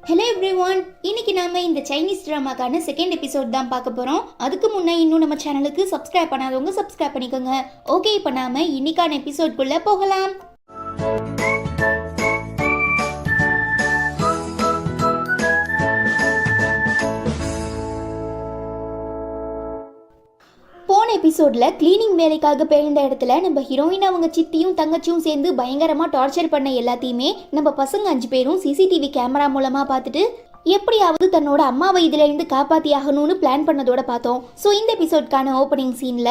Hello everyone, இன்னைக்கு நாம இந்த சைனீஸ் ட்ராமாக்கான செகண்ட் எபிசோட் தான் பார்க்க போறோம். அதுக்கு முன்னே இன்னும் நம்ம சேனலுக்கு சப்ஸ்கிரைப் பண்ணாதவங்க சப்ஸ்கிரைப் பண்ணிக்கோங்க. ஓகே, இப்போ நாம இன்னைக்கான எபிசோட்குள்ள போகலாம். போன எபிசோட்ல கிளீனிங் வேலைக்காக போயிருந்த இடத்துல நம்ம ஹீரோயின் அவங்க சித்தியும் தங்கச்சியும் சேர்ந்து பயங்கரமா டார்ச்சர் பண்ண எல்லாத்தையுமே நம்ம பசங்க 5 பேரும் சிசிடிவி கேமரா மூலமா பார்த்துட்டு எப்படியாவது தன்னோட அம்மாவை இதுல இருந்து காப்பாத்தி ஆகணும்னு பிளான் பண்ணதோட பார்த்தோம். ஸோ இந்த எபிசோட்கான ஓப்பனிங் சீன்ல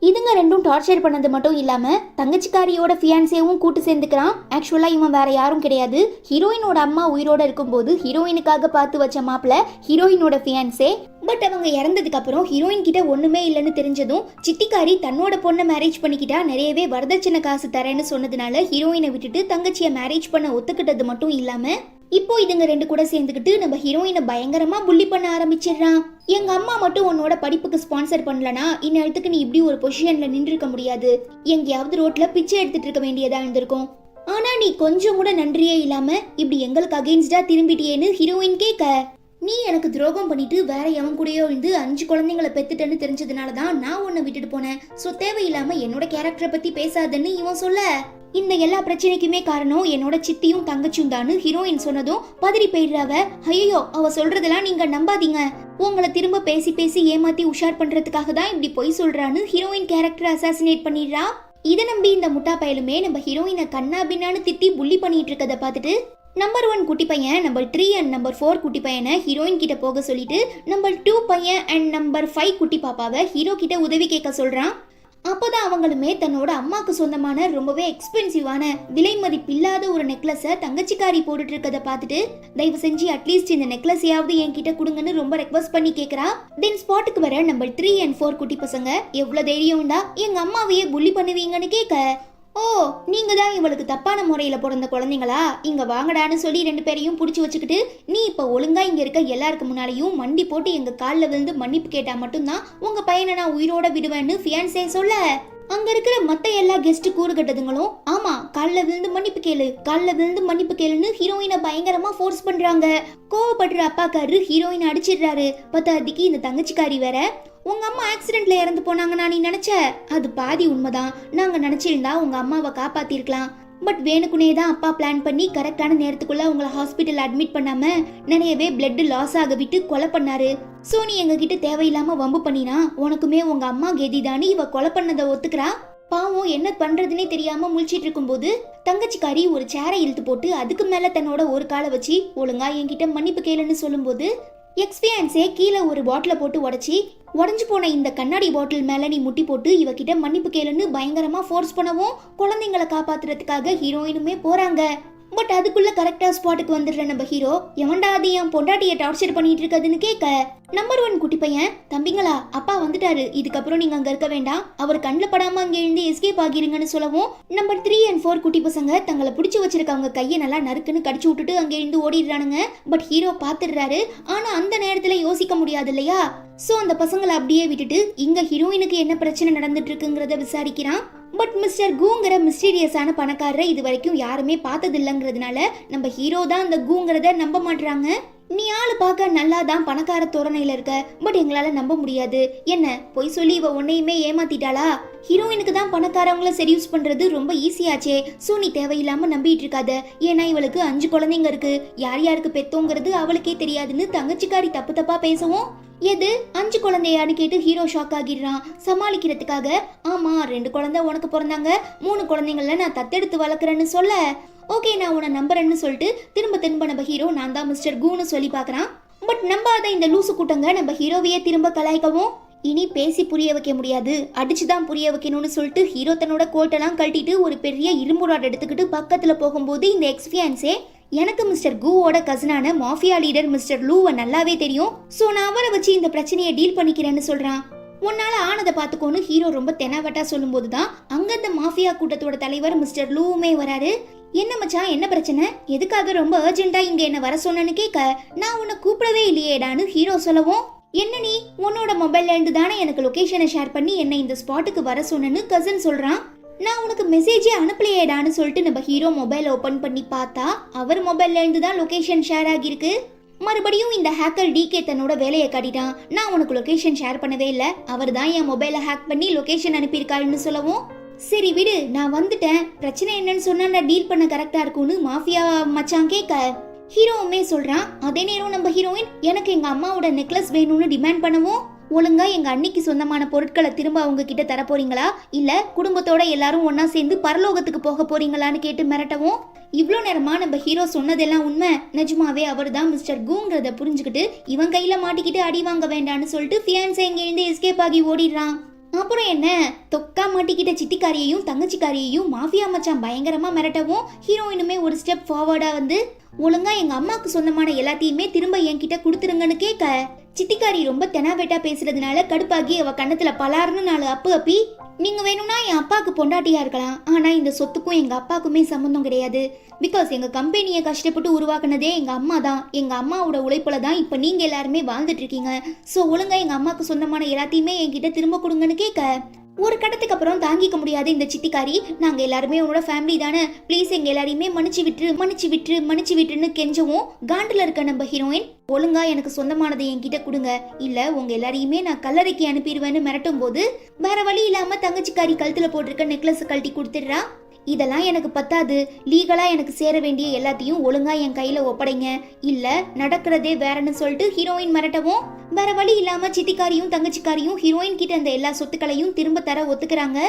இதுங்க ரெண்டும் டார்ச்சர் பண்ணது மட்டும் இல்லாம தங்கச்சிக்காரியோட ஃபியான்சேவும் கூட்டு சேர்ந்துக்கிறான். ஆக்சுவலா இவன் வேற யாரும் கிடையாது, ஹீரோயினோட அம்மா உயிரோட இருக்கும்போது ஹீரோயினுக்காக பார்த்து வச்ச மாப்பிள்ள ஹீரோயினோட ஃபியான்சே. பட் அவங்க இறந்ததுக்கு அப்புறம் ஹீரோயின் கிட்ட ஒண்ணுமே இல்லைன்னு தெரிஞ்சதும் சித்திக்காரி தன்னோட பொண்ணை மேரேஜ் பண்ணிக்கிட்டா நிறையவே வரதட்சணை காசு தரேன்னு சொன்னதுனால ஹீரோயினை விட்டுட்டு தங்கச்சியை மேரேஜ் பண்ண ஒத்துக்கிட்டது மட்டும் இல்லாம இப்போ இதுங்க ரெண்டு கூட சேர்ந்துக்கிட்டு நம்ம ஹீரோயினை பயங்கரமா புள்ளி பண்ண ஆரம்பிச்சிடுறான். எங்க அம்மா மட்டும் உன்னோட படிப்புக்கு ஸ்பான்சர் பண்ணலனா இந்நேரத்துக்கு நீ இப்படி ஒரு பொசிஷன்ல நின்று இருக்க முடியாது, எங்கேயாவது ரோட்ல பிச்சை எடுத்துட்டு இருக்க வேண்டியதா இருந்திருக்கும். ஆனா நீ கொஞ்சம் கூட நன்றியே இல்லாம இப்படி எங்களுக்கு அகெயின்ஸ்டா திரும்பிட்டியேன்னு ஹீரோயின் கேட்க, நீ எனக்கு துரோகம் பண்ணிட்டு வேற எவன் கூடயோ இருந்து 5 குழந்தைங்களை பெத்துட்டேன்னு தெரிஞ்சதுனாலதான் நான் உன்னை விட்டுட்டு போனேன். சோ தேவையில்லாம என்னோட கேரக்டரை பத்தி பேசாதன்னு இவன் சொல்ல, இந்த எல்லா பிரச்சனைக்குமே காரணம் என்னோட சித்தியும் தங்கச்சியும் தான் ஹீரோயின் சொன்னதும் பதறி போயிடுறாவ. ஐயோ, அவ சொல்றதெல்லாம் நீங்க நம்பாதீங்க, உங்களை திரும்ப பேசி பேசி ஏமாத்தி உஷார் பண்றதுக்காக தான் இப்படி பொய் சொல்றான்னு ஹீரோயின் கேரக்டர் அசாசினேட் பண்ணிடுறா. இதை நம்பி இந்த முட்டா பயலுமே நம்ம ஹீரோயினை கண்ணா பின்னான்னு திட்டி புள்ளி பண்ணிட்டு இருக்கத பார்த்துட்டு நம்பர் 1 குட்டி பையன் நம்பர் 3 அண்ட் நம்பர் 4 குட்டி பையனை ஹீரோயின் கிட்ட போக சொல்லிட்டு நம்பர் 2 பையன் அண்ட் நம்பர் 5 குட்டி பாப்பாவை ஹீரோ கிட்ட உதவி கேட்க சொல்றான். அப்போதான் அவங்களுமே தன்னோட அம்மாக்கு சொந்தமான ரொம்பவே எக்ஸ்பென்சிவான விலை மதிப்பில்லாத ஒரு நெக்லஸை தங்கச்சிக்காரி போட்டுட்டு இருக்கதை பார்த்துட்டு தயவு செஞ்சு அட்லீஸ்ட் இந்த நெக்லஸையாவது என்கிட்ட கொடுங்கன்னு ரொம்ப ரெக்வஸ்ட் பண்ணி கேட்கறா. தென் ஸ்பாட்டுக்கு வர நம்பர் 3 அண்ட் 4 குட்டி பசங்க எவ்வளவு தைரியம்டா எங்க அம்மாவையே புள்ளி பண்ணுவீங்கன்னு கேட்க, ஓ நீங்க தான் இவளுக்கு தப்பான முறையில பிறந்த குழந்தைங்களா, இங்க வாங்கடான்னு சொல்லி 2 பேரையும் புடிச்சு வச்சுக்கிட்டு நீ இப்ப ஒழுங்கா இங்க இருக்க எல்லாருக்கு முன்னாலையும் மண்டி போட்டு எங்க காலில் விழுந்து மன்னிப்பு கேட்டா மட்டும்தான் உங்க பையனை நான் உயிரோட விடுவேன்னு ஃபியான்சே சொல்ல, அங்க இருக்கிற மத்த எல்லா கெஸ்ட் கூறு கட்டதுங்களும் ஆமா காலில் விழுந்து மன்னிப்பு கேளு, காலில் விழுந்து மன்னிப்பு கேளுன்னு ஹீரோயினை பயங்கரமா ஃபோர்ஸ் பண்றாங்க. கோவப்படுற அப்பாக்காரு ஹீரோயினை அடிச்சிடுறாரு. பத்தாதிக்கு இந்த தங்கச்சிக்காரி வேற, உங்க அம்மா ஆக்சிடென்ட்ல இறந்து போனாங்கன்னா நீ நினைச்ச, அது பாதி உண்மைதான், நாங்க நினைச்சிருந்தா உங்க அம்மாவை காப்பாத்திருக்கலாம். பட் வேணுக்குனே தான் அப்பா பிளான் பண்ணி கரெக்டான நேரத்துக்குள்ள உங்களை ஹாஸ்பிட்டல் அட்மிட் பண்ணாம நிறையவே பிளட் லாஸ் ஆக விட்டு கொலை பண்ணாரு. சோ நீ எங்க கிட்ட தேவையில்லாம வம்பு பண்ணினா உனக்குமே உங்க அம்மா கெதிதானி இவ கொலை பண்ணதை ஒத்துக்கிறா. பாவம் என்ன பண்றதுன்னே தெரியாம முழிச்சிட்டு இருக்கும் போது தங்கச்சிக்காரி ஒரு சேரை இழுத்து போட்டு அதுக்கு மேல தன்னோட ஒரு காலை வச்சு ஒழுங்கா என்கிட்ட மன்னிப்பு கேளுன்னு சொல்லும் போது எக்ஸ்பியான்ஸே கீழே ஒரு பாட்டில போட்டு உடஞ்சு போன இந்த கண்ணாடி பாட்டில் மேல நீ முட்டி போட்டு இவகிட்ட மன்னிப்பு கேளுன்னு பயங்கரமா ஃபோர்ஸ் பண்ணவும் குழந்தைங்களை காப்பாத்துறதுக்காக ஹீரோயினுமே போறாங்க. பட் அதுக்குள்ள கரெக்டா ஸ்பாட்டுக்கு வந்துடுற நம்ம ஹீரோ, எவன்டா அது என் பொண்டாட்டியை டார்ச்சர் பண்ணிட்டு இருக்கதுன்னு கேட்க, நம்பர் 1 குட்டி பையன், தம்பிங்களா அப்பா வந்துட்டாரு, இதுக்கப்புறம் நீங்க அங்க இருக்க வேண்டாம், அவர் கண்ணில் படாம அங்க இருந்து எஸ்கேப் ஆகிருங்கன்னு சொல்லவும் நம்பர் 3 அண்ட் 4 குட்டி பசங்க தங்களை பிடிச்சு வச்சிருக்கவங்க கையை நல்லா நறுக்குன்னு கடிச்சு விட்டுட்டு அங்க இருந்து ஓடிடுறானுங்க. But hero பாத்துடுறாரு. ஆனா அந்த நேரத்துல யோசிக்க முடியாது இல்லையா, சோ அந்த பசங்களை அப்படியே விட்டுட்டு இங்க ஹீரோயினுக்கு என்ன பிரச்சனை நடந்துட்டு இருக்குங்கிறத விசாரிக்கிறான். பட் மிஸ்டர் கூங்கிற மிஸ்டீரியஸான பணக்காரரை இது வரைக்கும் யாருமே பார்த்தது இல்லைங்கிறதுனால நம்ம ஹீரோ தான் அந்த கூங்கிறத நம்ப மாட்டாங்க. நீ ஆளு பார்க்க நல்லா தான் பணக்கார தோரணையில இருக்க, பட் எங்களால நம்ப முடியாது, என்ன பொய் சொல்லி இவ உன்னையுமே ஏமாத்திட்டாளா, ஹீரோயினுக்கு தான் பணக்காரவங்கள செடியூஸ் பண்றது ரொம்ப ஈஸியாச்சே, சோ நீ தேவையில்லாம நம்பிட்டு இருக்காத, ஏன்னா இவளுக்கு 5 குழந்தைங்க இருக்கு, யார் யாருக்கு பெத்தோங்கிறது அவளுக்கே தெரியாதுன்னு தங்கச்சிக்காரி தப்பு தப்பா பேசவும், எது 5 குழந்தையான்னு கேட்டு ஹீரோ ஷாக் ஆகிடுறான். சமாளிக்கிறதுக்காக ஆமா 2 குழந்தை உனக்கு பிறந்தாங்க, 3 குழந்தைங்கள நான் தத்தெடுத்து வளர்க்குறேன்னு சொல்ல, ஓகே நான் உன்னை நம்புறேன்னு சொல்லிட்டு திரும்ப நம்ம ஹீரோ நான் தான் மிஸ்டர் கூன்னு சொல்லி பார்க்கறான். பட் நம்பாத இந்த லூசு கூட்டங்க நம்ம ஹீரோவையே திரும்ப கலாய்க்கவும், இனி பேசி புரிய வைக்க முடியாது, அடிச்சுதான் புரிய வைக்கணும்னு சொல்லிட்டு ஹீரோ தன்னோட கோட்டெல்லாம் கழட்டிட்டு ஒரு பெரிய இரும்பு ராட் எடுத்துக்கிட்டு பக்கத்துல போகும்போது இந்த எக்ஸ்பியான்ஸே, எனக்கு மிஸ்டர் கூவோட கசினான மாஃபியா லீடர் மிஸ்டர் லூவை நல்லாவே தெரியும், சோ நான் அவரை வச்சு இந்த பிரச்சனையை டீல் பண்ணிக்கிறேன்னு சொல்றான். உன்னால ஆனதை பார்த்துக்கோன்னு ஹீரோ ரொம்ப தெனாவட்டா சொல்லும் போதுதான் அங்க இந்த மாஃபியா கூட்டத்தோட தலைவர் மிஸ்டர் லூவுமே வராரு. என்ன மச்சான் என்ன பிரச்சனை, எதுக்காக ரொம்ப அர்ஜென்ட்டா இங்க என்ன வர சொன்னன்னு கேட்க, நான் உன்னை கூப்பிடவே இல்லையேடான்னு ஹீரோ சொல்லவும், என்ன நீ உன்னோட மொபைல்ல இருந்து தானே எனக்கு லொகேஷனை ஷேர் பண்ணி என்ன இந்த ஸ்பாட்டுக்கு வர சொன்னன்னு கசன் சொல்றான். நான் உனக்கு மெசேஜே அனுப்பலையேடான்னு சொல்லிட்டு நம்ம ஹீரோ மொபைல் ஓபன் பண்ணி பார்த்தா அவர் மொபைல்ல இருந்து தான் லொகேஷன் ஷேர் ஆகிருக்கு. மறுபடியும் இந்த ஹேக்கர் டிகே தன்னோட வேலையை காட்டிட்டான். நான் உனக்கு லொகேஷன் ஷேர் பண்ணவே இல்லை, அவர் தான் என் மொபைலை ஹேக் பண்ணி லொகேஷன் அனுப்பியிருக்காருன்னு சொல்லவும், சரி விடு நான் வந்துட்டேன், பிரச்சனை என்னன்னு சொன்னா நான் டீல் பண்ண கரெக்டா இருக்கும்னு மாஃபியா மச்சான் கேட்க ஹீரோவுமே சொல்றான். அதே நேரம் நம்ம ஹீரோயின் எனக்கு எங்க அம்மாவோட நெக்லஸ் வேணும்னு டிமாண்ட் பண்ணவும், ஒழுங்கா எங்க அன்னிக்கு சொந்தமான பொருட்களை திரும்ப அவங்க கிட்ட தர போறீங்களா இல்ல குடும்பத்தோட எல்லாரும் ஒன்னா சேர்ந்து பரலோகத்துக்கு போக போறீங்களான்னு கேட்டு மிரட்டவும், இவ்வளோ நேரமா நம்ம ஹீரோ சொன்னதெல்லாம் உண்மை, நிஜமாவே அவர் தான் மிஸ்டர் கூங்கிறத புரிஞ்சுக்கிட்டு இவன் கையில மாட்டிக்கிட்டு அடி வாங்க வேண்டான்னு சொல்லிட்டு ஃபியான்ஸை இங்க இருந்து எஸ்கேப் ஆகி ஓடிடுறான். அப்புறம் என்ன, தொக்கா மாட்டிக்கிட்ட சித்திக்காரியையும் தங்கச்சிக்காரியையும் மாஃபியா மச்சான் பயங்கரமா மிரட்டவும், ஹீரோயினுமே ஒரு ஸ்டெப் ஃபார்வர்டா வந்து ஒழுங்கா எங்க அம்மாக்கு சொந்தமான எல்லாத்தையுமே திரும்ப என்கிட்ட கொடுத்துருங்கன்னு கேட்க, சித்திக்காரி ரொம்ப தெனாவேட்டா பேசுறதுனால கடுப்பாகி அவ கண்ணத்துல பலாருன்னு 4 அப்பு அப்பி, நீங்க வேணும்னா என் அப்பாவுக்கு பொண்டாட்டியா இருக்கலாம், ஆனா இந்த சொத்துக்கும் எங்க அப்பாக்குமே சம்பந்தம் கிடையாது. பிகாஸ் எங்க கம்பெனியை கஷ்டப்பட்டு உருவாக்குனதே எங்க அம்மா தான், எங்க அம்மாவோட உழைப்புல தான் இப்ப நீங்க எல்லாருமே வாழ்ந்துட்டு இருக்கீங்க. சோ ஒழுங்கா எங்க அம்மாக்கு சொந்தமான எல்லாத்தையுமே என்கிட்ட திரும்ப கொடுங்கன்னு கேட்க, ஒரு கட்டத்துக்கு அப்புறம் தாங்கிக்க முடியாத இந்த சித்திக்காரி, நாங்க எல்லாருமே உன்னோட ஃபேமிலி தானே, ப்ளீஸ் எங்க எல்லாரையுமே மன்னிச்சு விட்டுன்னு கெஞ்சவும், காண்டில் இருக்க நம்ம ஹீரோயின் ஒழுங்கா எனக்கு சொந்தமானதை என்கிட்ட கொடுங்க, இல்ல உங்க எல்லாரையுமே நான் கல்லறைக்கு அனுப்பிடுவேன்னு மிரட்டும் போது, வேற வழி இல்லாம தங்கச்சிக்காரி கழுத்துல போட்டிருக்க நெக்லஸ் கழட்டி கொடுத்துடுறா. இதெல்லாம் எனக்கு பத்தாது, லீகலா எனக்கு சேர வேண்டிய எல்லாத்தையும் ஒழுங்கா என் கையில ஒப்படைங்க, இல்ல நடக்கிறதே வேறன்னு சொல்லிட்டு ஹீரோயின் மிரட்டவும், வேற வழி இல்லாம சித்திக்காரியும் தங்கச்சிக்காரியும் ஹீரோயின் கிட்ட அந்த எல்லா சொத்துக்களையும் திரும்ப தர ஒத்துக்கிறாங்க.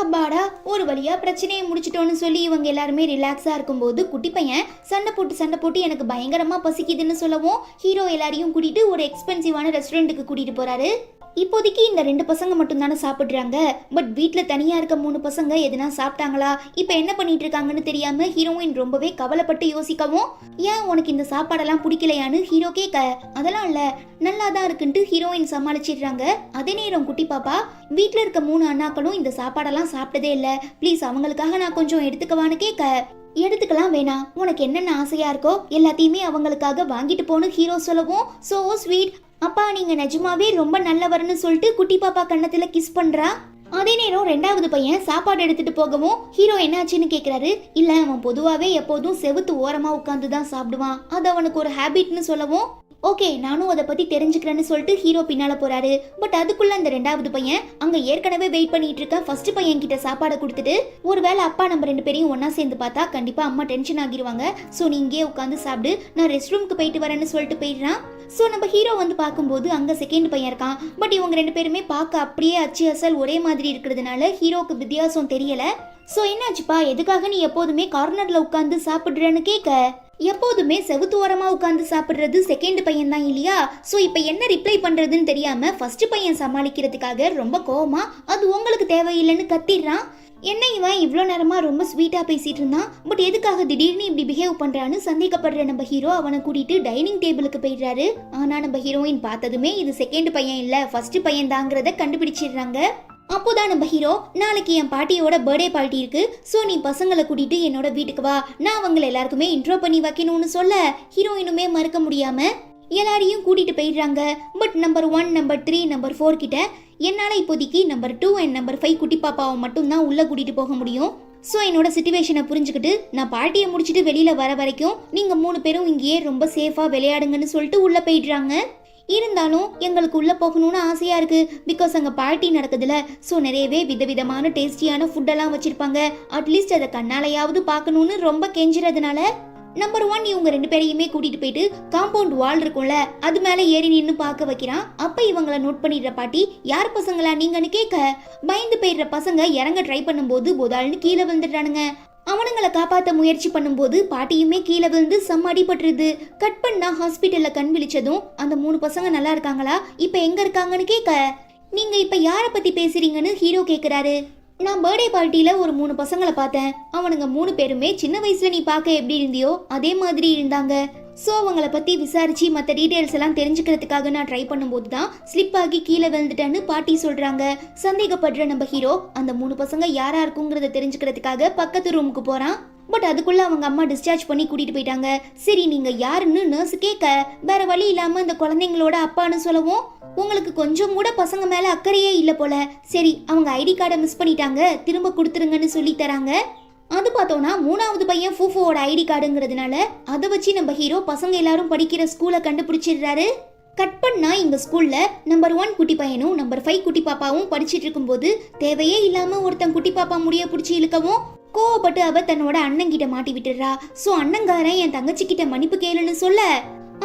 அப்பாடா ஒரு வழியா பிரச்சனையை முடிச்சிட்டோன்னு சொல்லி இவங்க எல்லாருமே ரிலாக்ஸா இருக்கும்போது, குட்டி பையன் சண்டை போட்டு எனக்கு பயங்கரமா பசிக்குதுன்னு சொல்லவும், ஹீரோ எல்லாரையும் கூட்டிட்டு ஒரு எக்ஸ்பென்சிவான ரெஸ்டாரண்ட்டுக்கு கூட்டிட்டு போறாரு. இப்போதைக்கு இந்த 2 பசங்க மட்டும் தானே சாப்பிடுறாங்க, பட் வீட்ல தனியா இருக்க 3 பசங்க எதுனா சாப்பிட்டாங்களா, இப்ப என்ன பண்ணிட்டு இருக்காங்கன்னு தெரியாம ஹீரோயின் ரொம்பவே கவலைப்பட்டு யோசிக்கவும், ஏன் உனக்கு இந்த சாப்பாடெல்லாம் பிடிக்கலையான்னு ஹீரோ கேட்க, அதெல்லாம் இல்ல நல்லா தான் இருக்குன்ட்டு ஹீரோயின் சமாளிச்சிடுறாங்க. அதே நேரம் குட்டி பாப்பா, வீட்ல இருக்க 3 அண்ணாக்களும் இந்த சாப்பாடெல்லாம் சாப்பிட்டதே இல்ல, ப்ளீஸ் அவங்களுக்காக நான் கொஞ்சம் எடுத்துக்கவான்னு கேட்க, எடுத்துக்கலாம் வேணாம், உனக்கு என்னென்ன ஆசையா இருக்கோ எல்லாத்தையுமே அவங்களுக்காக வாங்கிட்டு போன்னு ஹீரோ சொல்லவும், சோ ஸ்வீட், அப்பா நீங்க நிஜமாவே ரொம்ப நல்லவர்னு சொல்லிட்டு குட்டி பாப்பா கண்ணத்துல கிஸ் பண்றா. அதே நேரம் 2வது பையன் சாப்பாடு எடுத்துட்டு போகவும், ஹீரோ என்னாச்சுன்னு கேக்குறாரு. இல்ல அவன் பொதுவாவே எப்போதும் செவுத்து ஓரமா உட்கார்ந்து தான் சாப்பிடுவான், அது அவனுக்கு ஒரு ஹேபிட்னு சொல்லவும், ஓகே நானும் அதை பத்தி தெரிஞ்சுக்கிறேன்னு சொல்லிட்டு ஹீரோ பின்னால போறாரு. பட் அதுக்குள்ள அந்த 2வது பையன் அங்க ஏற்கனவே வெயிட் பண்ணிட்டு இருக்க ஃபர்ஸ்ட் பையன் கிட்ட சாப்பாடை கொடுத்துட்டு, ஒருவேளை அப்பா நம்ம 2 பேரையும் ஒன்னா சேர்ந்து பார்த்தா கண்டிப்பா அம்மா டென்ஷன் ஆகிருவாங்க, சோ நீ இங்கே உட்காந்து சாப்பிடு, நான் ரெஸ்ட் ரூமுக்கு போயிட்டு வரேன்னு சொல்லிட்டு போயிடுறான். சோ நம்ம ஹீரோ வந்து பார்க்கும்போது அங்க செகண்ட் பையன் இருக்கான். பட் இவங்க 2 பேருமே பார்க்க அப்படியே அச்சு அசல் ஒரே மாதிரி இருக்கிறதுனால ஹீரோக்கு வித்தியாசம் தெரியல. சோ என்னாச்சுப்பா, எதுக்காக நீ எப்போதுமே கார்னர்ல உட்காந்து சாப்பிடுறன்னு கேட்க, எப்போதுமே செவுத்து ஓரமா உட்காந்து சாப்பிடுறது செகண்ட் பையன் தான் இல்லையா, சோ இப்ப என்ன ரிப்ளை பண்றதுன்னு தெரியாம ஃபர்ஸ்ட் பையன் சமாளிக்கிறதுக்காக ரொம்ப கோவமா, அது உங்களுக்கு தேவையில்லைன்னு கத்திடுறான். என்ன இவன் இவ்வளோ நேரமா ரொம்ப ஸ்வீட்டா பேசிட்டு இருந்தான், பட் எதுக்காக திடீர்னு இப்படி பிஹேவ் பண்றான்னு சந்தேகப்படுற நம்ம ஹீரோ அவனை கூட்டிட்டு டைனிங் டேபிளுக்கு போயிடுறாரு. ஆனா நம்ம ஹீரோயின் பார்த்ததுமே இது செகண்ட் பையன் இல்ல ஃபர்ஸ்ட் பையன் தாங்கிறத கண்டுபிடிச்சிடுறாங்க. அப்போதான் நம்ம ஹீரோ, நாளைக்கு என் பாட்டியோட பர்த்டே பார்ட்டி இருக்கு, சோ நீ பசங்களை கூட்டிட்டு என்னோட வீட்டுக்கு வா, நான் அவங்களை எல்லாருக்குமே இன்ட்ரோ பண்ணி வைக்கணும்னு சொல்ல, ஹீரோயினுமே மறுக்க முடியாம எல்லாரையும் கூட்டிட்டு போயிடுறாங்க. பட் நம்பர் 1 நம்பர் 3 நம்பர் 4 கிட்ட என்னால இப்போதைக்கு நம்பர் 2 அண்ட் நம்பர் 5 குட்டி பாப்பாவை மட்டும் தான் உள்ள கூட்டிட்டு போக முடியும், சோ என்னோட சிச்சுவேஷனை புரிஞ்சுக்கிட்டு நான் பார்ட்டியை முடிச்சுட்டு வெளியில வர வரைக்கும் நீங்க 3 பேரும் இங்கேயே ரொம்ப சேஃபா விளையாடுங்கன்னு சொல்லிட்டு உள்ள போயிடுறாங்க. இருந்தாலும் எங்களுக்கு உள்ள போகணும்னு ஆசையா இருக்கு, பிகாஸ் அங்க பார்ட்டி நடக்குதுல, சோ நிறையவே விதவிதமான டேஸ்டியான ஃபுட்டெல்லாம் வச்சிருப்பாங்க, அட்லீஸ்ட் அதை கண்ணாலையாவது பார்க்கணும்னு ரொம்ப கெஞ்சுறதுனால நம்பர் 1 இவங்க 2 பேரையுமே கூட்டிட்டு போயிட்டு காம்பவுண்ட் வால் இருக்கும்ல அது மேல ஏறி நின்னு பார்க்க வைக்கிறான். அப்ப இவங்களை நோட் பண்ணிடுற பாட்டி, யார் பசங்களா நீங்கன்னு கேட்க, பயந்து போயிடுற பசங்க இறங்க ட்ரை பண்ணும்போது போதால்னு கீழே விழுந்துட்டானுங்க. அவனுங்களை காப்பாற்ற முயற்சி பண்ணும்போது பாட்டியுமே கீழே விழுந்து செம்ம அடிபட்டுருது. கட் பண்ணா ஹாஸ்பிட்டல்ல கண் விழிச்சதும் அந்த 3 பசங்க நல்லா இருக்காங்களா, இப்ப எங்க இருக்காங்கன்னு கேட்க, நீங்க இப்ப யார பத்தி பேசுறீங்கன்னு ஹீரோ கேக்குறாரு. நான் பர்த்டே பார்ட்டியில ஒரு 3 பசங்களை பார்த்தேன், அவனுங்க 3 பேருமே சின்ன வயசுல நீ பார்க்க எப்படி இருந்தியோ அதே மாதிரி இருந்தாங்க, ஸோ அவங்கள பற்றி விசாரித்து மற்ற டீட்டெயில்ஸ் எல்லாம் தெரிஞ்சுக்கிறதுக்காக நான் ட்ரை பண்ணும்போது தான் ஸ்லிப் ஆகி கீழே விழுந்துட்டேன்னு பாட்டி சொல்கிறாங்க. சந்தேகப்படுற நம்ம ஹீரோ அந்த 3 பசங்க யாரா இருக்குங்கிறத தெரிஞ்சுக்கிறதுக்காக பக்கத்து ரூமுக்கு போகிறான். பட் அதுக்குள்ள அவங்க அம்மா டிஸ்சார்ஜ் பண்ணி கூட்டிட்டு போயிட்டாங்க. சரி நீங்க யாருன்னு நர்ஸ் கேட்க, வேற வழி இல்லாம இந்த குழந்தைங்களோட அப்பான்னு சொல்லவும், உங்களுக்கு கொஞ்சம் கூட பசங்க மேல அக்கறையே இல்ல போல, சரி அவங்க ஐடி கார்டை மிஸ் பண்ணிட்டாங்க திரும்ப கொடுத்துருங்கன்னு சொல்லி தராங்க. அது பார்த்தோம்னா மூணாவது பையன் ஃபூஃபோட ஐடி கார்டுங்கிறதுனால அதை வச்சு நம்ம ஹீரோ பசங்க எல்லாரும் படிக்கிற ஸ்கூலை கண்டுபிடிச்சிடுறாரு. கட் பண்ணா இங்க ஸ்கூல்ல நம்பர் 1 குட்டி பையனும் நம்பர் 5 குட்டி பாப்பாவும் படிச்சிட்டு இருக்கும்போது தேவையே இல்லாம ஒருத்தன் குட்டி பாப்பா முடிய பிடிச்சி இழுக்கவும் கோவப்பட்டு அவ தன்னோட அண்ணன் கிட்ட மாட்டி விட்டுறா. சோ அண்ணங்காரன் என் தங்கச்சி கிட்ட மன்னிப்பு கேளுன்னு சொல்ல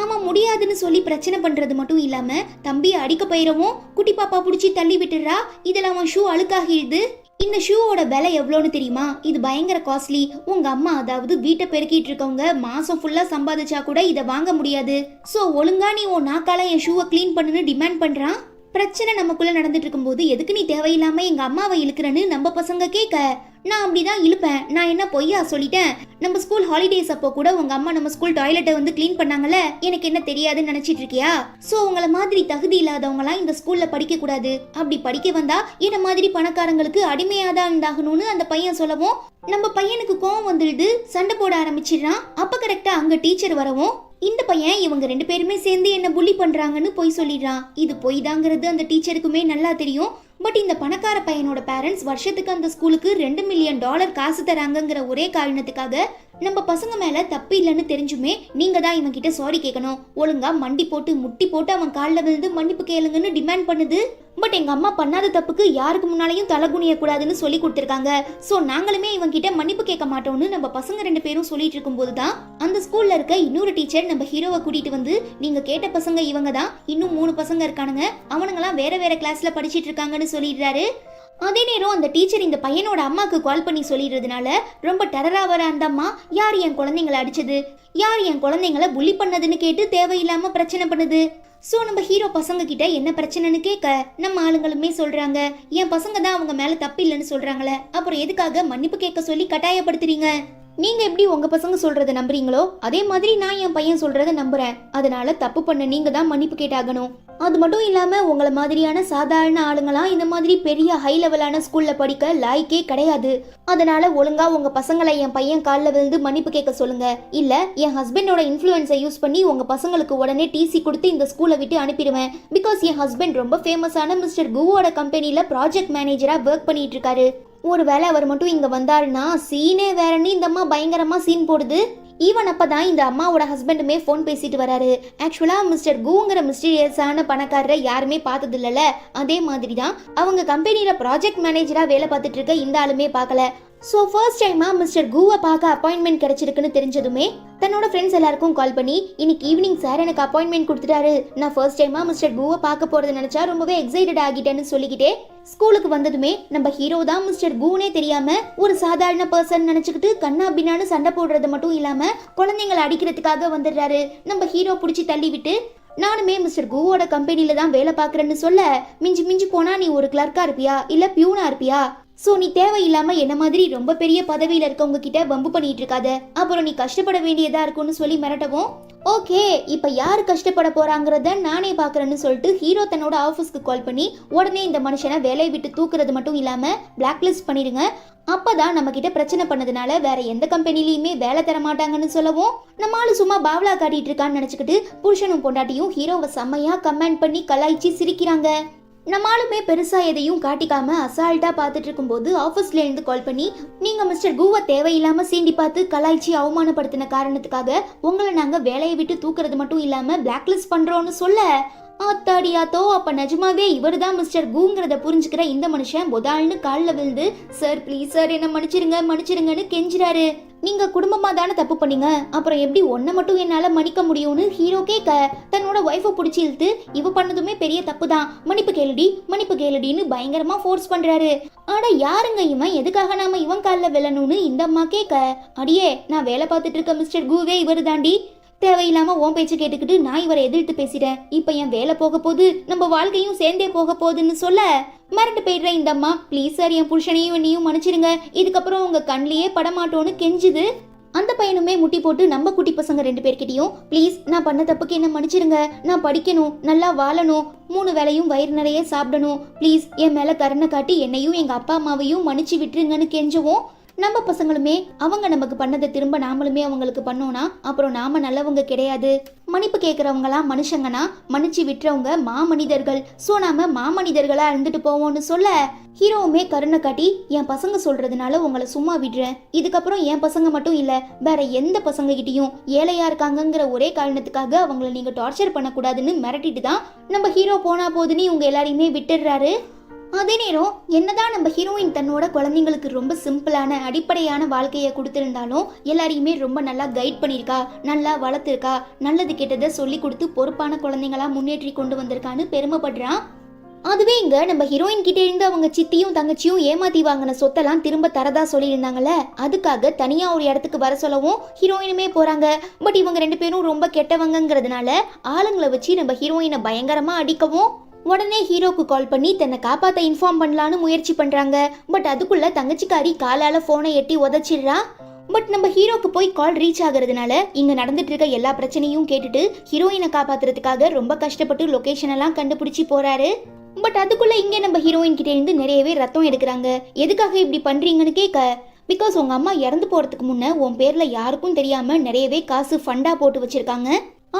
அவன் முடியாதுன்னு சொல்லி பிரச்சனை பண்றது மட்டும் இல்லாம தம்பியை அடிக்க போயிடவும் குட்டி பாப்பா பிடிச்சி தள்ளி விட்டுறா. இதுல அவன் ஷூ அழுக்காகிடுது. இந்த ஷூவோட விலை எவ்வளோன்னு தெரியுமா? இது பயங்கர காஸ்ட்லி. உங்க அம்மா அதாவது வீட்டை பெருக்கிட்டு இருக்கவங்க மாசம் ஃபுல்லா சம்பாதிச்சா கூட இதை வாங்க முடியாது. சோ ஒழுங்கா நீ உன் நாக்கால என் ஷூவை கிளீன் பண்ணுன்னு டிமாண்ட் பண்றான். பிரச்சனை நமக்குள்ள நடந்துட்டு இருக்கும்போது எதுக்கு நீ தேவையில்லாம எங்க அம்மாவை இழுக்கிறன்னு நம்ம பசங்க கேட்க நான் அப்படிதான் இழுப்பேன். நான் என்ன பொய்யா சொல்லிட்டேன்? நம்ம ஸ்கூல் ஹாலிடேஸ் அப்போ கூட உங்க அம்மா நம்ம ஸ்கூல் டாய்லெட்டை வந்து கிளீன் பண்ணாங்கல்ல, எனக்கு என்ன தெரியாதுன்னு நினைச்சிட்டு இருக்கியா? சோ உங்கள மாதிரி தகுதி இல்லாதவங்களாம் இந்த ஸ்கூல்ல படிக்க கூடாது. அப்படி படிக்க வந்தா என்ன மாதிரி பணக்காரங்களுக்கு அடிமையாதான் இருந்தாகணும்னு அந்த பையன் சொல்லவும் நம்ம பையனுக்கு கோவம் வந்துடுது. சண்டை போட ஆரம்பிச்சிடறான். அப்ப கரெக்டா அங்க டீச்சர் வரவும் இந்த பையன் இவங்க 2 பேருமே சேர்ந்து என்ன புள்ளி பண்றாங்கன்னு பொய் சொல்லிடுறான். இது பொய் தாங்கிறது அந்த டீச்சருக்குமே நல்லா தெரியும். பட் இந்த பணக்கார பையனோட பேரண்ட்ஸ் வருஷத்துக்கு அந்த ஸ்கூலுக்கு $2 மில்லியன் காசு தராங்கங்கிற ஒரே காரணத்துக்காக நம்ம பசங்க மேல தப்பு இல்லைன்னு தெரிஞ்சுமே நீங்க தான் இவன் கிட்ட சாரி கேட்கணும், ஒழுங்கா மண்டி போட்டு முட்டி போட்டு அவன் காலில் விழுந்து மன்னிப்பு கேளுங்கன்னு டிமாண்ட் பண்ணுது. பட் எங்க அம்மா பண்ணாத தப்புக்கு யாருக்கு முன்னாலையும் தலகுனிய கூடாதுன்னு சொல்லி கொடுத்துருக்காங்க. சோ நாங்களுமே இவன் கிட்ட மன்னிப்பு கேட்க மாட்டோம்னு நம்ம பசங்க 2 பேரும் சொல்லிட்டு இருக்கும் போதுதான் அந்த ஸ்கூல்ல இருக்க இன்னொரு டீச்சர் நம்ம ஹீரோவை கூட்டிட்டு வந்து நீங்க கேட்ட பசங்க இவங்க தான், இன்னும் 3 பசங்க இருக்கானுங்க, அவனுங்களாம் வேற வேற கிளாஸ்ல படிச்சிட்டு இருக்காங்கன்னு சொல்லிடுறாரு. அதே நேரம் அந்த டீச்சர் இந்த பையனோட அம்மாக்கு கால் பண்ணி சொல்லிடுறதுனால ரொம்ப டெரரா வர அந்த அம்மா யார் என் குழந்தைங்களை அடிச்சது, யார் என் குழந்தைங்களை புள்ளி பண்ணதுன்னு கேட்டு தேவையில்லாம பிரச்சனை பண்ணுது. சோ நம்ம ஹீரோ பசங்க கிட்ட என்ன பிரச்சனைன்னு கேட்க நம்ம ஆளுங்களுமே சொல்றாங்க என் பசங்க தான் அவங்க மேல தப்பு இல்லைன்னு சொல்றாங்களே, அப்புறம் எதுக்காக மன்னிப்பு கேட்க சொல்லி கட்டாயப்படுத்துறீங்க? நீங்க எப்படி உங்க பசங்க சொல்றத நம்புறீங்களோ அதே மாதிரி நான் என் பையன் சொல்றத நம்புறேன். அதனால தப்பு பண்ண நீங்க தான் மன்னிப்பு கேட்டாகணும். அது மட்டும் இல்லாம உங்களை மாதிரியான சாதாரண ஆளுங்களாம் இந்த மாதிரி பெரிய ஹை லெவலான ஸ்கூல்ல படிக்க லாய்க்கே கிடையாது. அதனால ஒழுங்கா உங்க பசங்களை என் பையன் காலில் விழுந்து மன்னிப்பு கேட்க சொல்லுங்க. இல்ல என் ஹஸ்பண்டோட இன்ஃப்ளூயன்ஸை யூஸ் பண்ணி உங்க பசங்களுக்கு உடனே டிசி கொடுத்து இந்த ஸ்கூலை விட்டு அனுப்பிடுவேன். பிகாஸ் என் ஹஸ்பண்ட் ரொம்ப ஃபேமஸான மிஸ்டர் குவோட கம்பெனில ப்ராஜெக்ட் மேனேஜரா ஒர்க் பண்ணிட்டு இருக்காரு. ஒருவேளை அவர் மட்டும் இங்க வந்தாருன்னா சீனே வேறன்னு இந்த அம்மா பயங்கரமா சீன் போடுது. ஈவன் அப்பதான் இந்த அம்மாவோட ஹஸ்பண்டுமே ஃபோன் பேசிட்டு வராரு. ஆக்சுவலா மிஸ்டர் கூங்கிற மிஸ்டீரியஸான பணக்காரரை யாருமே பார்த்தது இல்லைல்ல, அதே மாதிரி தான் அவங்க கம்பெனியில ப்ராஜெக்ட் மேனேஜரா வேலை பார்த்துட்டு இருக்க இந்த ஆளுமே பார்க்கல. ஸோ ஃபர்ஸ்ட் டைமா மிஸ்டர் கூவை பார்க்க அப்பாயின்மெண்ட் கிடைச்சிருக்குன்னு தெரிஞ்சதுமே தன்னோட ஃப்ரெண்ட்ஸ் எல்லாருக்கும் கால் பண்ணி இன்னைக்கு ஈவினிங் சார் எனக்கு அப்பாயின்மெண்ட் கொடுத்துட்டாரு, நான் ஃபர்ஸ்ட் டைமா மிஸ்டர் கூவை பார்க்க போறது நினைச்சா ரொம்பவே எக்ஸைட்டட் ஆகிட்டேன்னு சொல்லிக்கிட்டே ஸ்கூலுக்கு வந்ததுமே நம்ம ஹீரோ தான் மிஸ்டர் கூனே தெரியாம ஒரு சாதாரண பர்சன் நினைச்சுக்கிட்டு கண்ணா பின்னான்னு சண்டை போடுறது மட்டும் இல்லாம குழந்தைங்களை அடிக்கிறதுக்காக வந்துடுறாரு. நம்ம ஹீரோ பிடிச்சி தள்ளி விட்டு நானுமே மிஸ்டர் கூவோட கம்பெனில தான் வேலை பார்க்கறேன்னு சொல்ல மிஞ்சி மிஞ்சி போனா நீ ஒரு கிளர்க்கா இருப்பியா இல்ல பியூனா இருப்பியா? சோ நீ தேவையில்லாம என்ன மாதிரி ரொம்ப பெரிய பதவியில இருக்கவங்க கிட்ட வம்பு பண்ணிட்டு இருக்காத, அப்புறம் நீ கஷ்டப்பட வேண்டியதா இருக்கும்னு சொல்லி மிரட்டவும் ஓகே இப்ப யாரு கஷ்டப்பட போறாங்கிறத நானே பாக்குறேன்னு சொல்லிட்டு ஹீரோ தன்னோட ஆபீஸ்க்கு கால் பண்ணி உடனே இந்த மனுஷனை வேலையை விட்டு தூக்குறது மட்டும் இல்லாம பிளாக் லிஸ்ட் பண்ணிடுங்க, அப்பதான் நம்ம கிட்ட பிரச்சனை பண்ணதுனால வேற எந்த கம்பெனிலயுமே வேலை தர மாட்டாங்கன்னு சொல்லவும் நம்மளால சும்மா பாவலா காட்டிட்டு இருக்கான்னு நினைச்சுக்கிட்டு புருஷனும் பொண்டாட்டியும் ஹீரோவை செம்மையா கமெண்ட் பண்ணி கலாய்ச்சி சிரிக்கிறாங்க. நம்மளுமே பெருசா எதையும் காட்டிக்காம அசால்ட்டா பார்த்துட்டு இருக்கும்போது ஆஃபீஸ்ல இருந்து கால் பண்ணி நீங்க மிஸ்டர் கூவை தேவையில்லாம சீண்டி பார்த்து கலாய்ச்சி அவமானப்படுத்தின காரணத்துக்காக உங்களை நாங்க வேலையை விட்டு தூக்குறது மட்டும் இல்லாம பிளாக் லிஸ்ட் பண்றோம்னு சொல்ல ஆத்தாடியாத்தோ அப்ப நிஜமாவே இவர் தான் மிஸ்டர் கூங்கிறத புரிஞ்சுக்கிற இந்த மனுஷன் பொதால்னு காலில் விழுந்து சார் ப்ளீஸ் சார் என்ன மன்னிச்சிருங்க மன்னிச்சிருங்கன்னு கெஞ்சிறாரு. நீங்க குடும்பமா தானே தப்பு பண்ணீங்க, அப்புறம் எப்படி ஒன்ன மட்டும் என்னால மன்னிக்க முடியும்னு ஹீரோ கேட்க தன்னோட ஒய்ஃபை பிடிச்சி இழுத்து இவ பண்ணதுமே பெரிய தப்பு தான், மன்னிப்பு கேளுடின்னு பயங்கரமா ஃபோர்ஸ் பண்றாரு. ஆனா யாருங்க இவன், எதுக்காக நாம இவன் காலில் விழணும்னு இந்த அம்மா கேட்க அடியே நான் வேலை பார்த்துட்டு இருக்க மிஸ்டர் கூவே இவரு தாண்டி, தேவையில்லாம உன் பேச்சு கேட்டுக்கிட்டு நான் இவரை எதிர்த்து பேசிட்டேன், இப்ப என் வேலை போக போகுது நம்ம வாழ்க்கையும் சேர்ந்தே போக போகுதுன்னு சொல்ல மறந்து போயிடுற இந்த அம்மா ப்ளீஸ் சார் என் புருஷனையும் என்னையும் மன்னிச்சிருங்க, இதுக்கப்புறம் உங்க கண்ணிலேயே படமாட்டோன்னு கெஞ்சுது. அந்த பையனுமே முட்டி போட்டு நம்ம குட்டி பசங்க 2 பேர்கிட்டையும் ப்ளீஸ் நான் பண்ண தப்புக்கு என்ன மன்னிச்சிருங்க, நான் படிக்கணும் நல்லா வாழணும் 3 வேளையும் வயிறு நிறைய சாப்பிடணும், ப்ளீஸ் என் மேல கருணை காட்டி என்னையும் எங்க அப்பா அம்மாவையும் மன்னிச்சு விட்டுருங்கன்னு கெஞ்சவும் நம்ம பசங்களுமே அவங்க நமக்கு பண்ணதை திரும்ப நாமளுமே அவங்களுக்கு பண்ணோம்னா அப்புறம் நாம நல்லவங்க கிடையாது. மன்னிப்பு கேட்கறவங்களாம் மனுஷங்கன்னா மன்னிச்சு விட்டுறவங்க மாமனிதர்கள். சோ நாம மாமனிதர்களா இருந்துட்டு போவோம்னு சொல்ல ஹீரோவுமே கருணை காட்டி என் பசங்க சொல்றதுனால உங்களை சும்மா விடுறேன். இதுக்கப்புறம் என் பசங்க மட்டும் இல்ல வேற எந்த பசங்க கிட்டயும் ஏழையா இருக்காங்கங்கிற ஒரே காரணத்துக்காக அவங்கள நீங்க டார்ச்சர் பண்ணக்கூடாதுன்னு மிரட்டிட்டு தான் நம்ம ஹீரோ போனா போதுன்னு இவங்க எல்லாரையுமே விட்டுடுறாரு. அதே நேரம் என்னதான் நம்ம ஹீரோயின் தன்னோட குழந்தைங்களுக்கு ரொம்ப சிம்பிளான அடிப்படையான வாழ்க்கையை கொடுத்திருந்தாலும் எல்லாரையுமே ரொம்ப நல்லா கைட் பண்ணியிருக்கா, நல்லா வளர்த்துருக்கா, நல்லது கெட்டதை சொல்லி கொடுத்து பொறுப்பான குழந்தைங்களா முன்னேற்றி கொண்டு வந்திருக்கான்னு பெருமைப்படுறான். அதுவே இங்க நம்ம ஹீரோயின் கிட்ட இருந்து அவங்க சித்தியும் தங்கச்சியும் ஏமாத்தி வாங்கின சொத்தெல்லாம் திரும்ப தரதா சொல்லியிருந்தாங்கல்ல, அதுக்காக தனியா ஒரு இடத்துக்கு வர சொல்லவும் ஹீரோயினுமே போறாங்க. பட் இவங்க 2 பேரும் ரொம்ப கெட்டவங்கிறதுனால ஆளுங்களை வச்சு நம்ம ஹீரோயினை பயங்கரமா அடிக்கவும் உடனே ஹீரோக்கு கால் பண்ணி தன்னை காப்பாத்த இன்ஃபார்ம் பண்ணலான்னு முயற்சி பண்றாங்க. பட் அதுக்குள்ள தங்கச்சிக்காரி காலால போனை எட்டி உதச்சிடுறா. பட் நம்ம ஹீரோக்கு போய் கால் ரீச் ஆகுறதுனால இங்க நடந்துட்டு இருக்க எல்லா பிரச்சனையும் கேட்டுட்டு ஹீரோயினை காப்பாத்துறதுக்காக ரொம்ப கஷ்டப்பட்டு லொகேஷன் எல்லாம் கண்டுபிடிச்சு போறாரு. பட் அதுக்குள்ள இங்க நம்ம ஹீரோயின் கிட்ட இருந்து நிறையவே ரத்தம் எடுக்கிறாங்க. எதுக்காக இப்படி பண்றீங்கன்னு கேட்க, பிகாஸ் உங்க அம்மா இறந்து போறதுக்கு முன்ன உன் பேர்ல யாருக்கும் தெரியாம நிறையவே காசு ஃபண்டா போட்டு வச்சிருக்காங்க.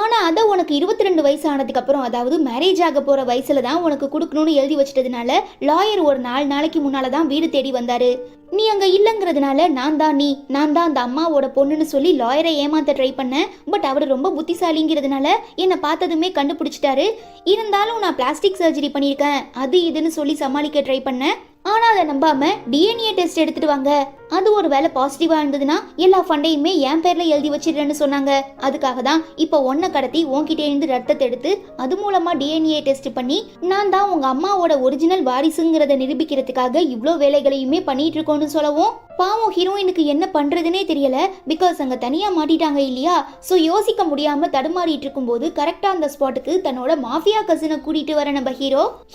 ஆனா அதை உனக்கு 22 வயசு ஆனதுக்கு அப்புறம், அதாவது மேரேஜ் ஆக போற வயசுல தான் உனக்கு கொடுக்கணும்னு எழுதி வச்சிட்டதுனால லாயர் ஒரு 4 நாளைக்கு முன்னாலதான் வீடு தேடி வந்தாரு. நீ அங்க இல்லங்கிறதுனால நான் தான் அந்த அம்மாவோட பொண்ணுன்னு சொல்லி லாயரை ஏமாத்த ட்ரை பண்ணேன். பட் அவர் ரொம்ப புத்திசாலிங்கிறதுனால என்னை பார்த்ததுமே கண்டுபிடிச்சிட்டாரு. இருந்தாலும் நான் பிளாஸ்டிக் சர்ஜரி பண்ணியிருக்கேன் அது இதுன்னு சொல்லி சமாளிக்க ட்ரை பண்ணேன். ஆனா அதை நம்பாம டிஎன்ஏ டெஸ்ட் எடுத்துட்டு வாங்க, அது ஒரு வேலை பாசிட்டிவா இருந்ததுன்னா எல்லா ஃபண்டையுமே என் பேர்ல எழுதி வச்சிடுறேன்னு சொன்னாங்க. அதுக்காக தான் இப்போ ஒன்ன கடத்தி உன்கிட்ட இருந்து ரத்தத்தை எடுத்து அது மூலமா டிஎன்ஏ டெஸ்ட் பண்ணி நான் தான் உங்க அம்மாவோட ஒரிஜினல் வாரிசுங்கிறத நிரூபிக்கிறதுக்காக இவ்வளோ வேலைகளையுமே பண்ணிட்டு இருக்கோம்னு சொல்லவும் பாவம் ஹீரோயினுக்கு என்ன பண்றதுனே தெரியல. பிகாஸ் அங்க தனியா மாட்டிட்டாங்க இல்லையா. சோ யோசிக்க முடியாம தடுமாறிட்டு இருக்கும் போது கரெக்டா அந்த ஸ்பாட்டுக்கு தன்னோட மாஃபியா கசினை கூட்டிட்டு வர நம்ம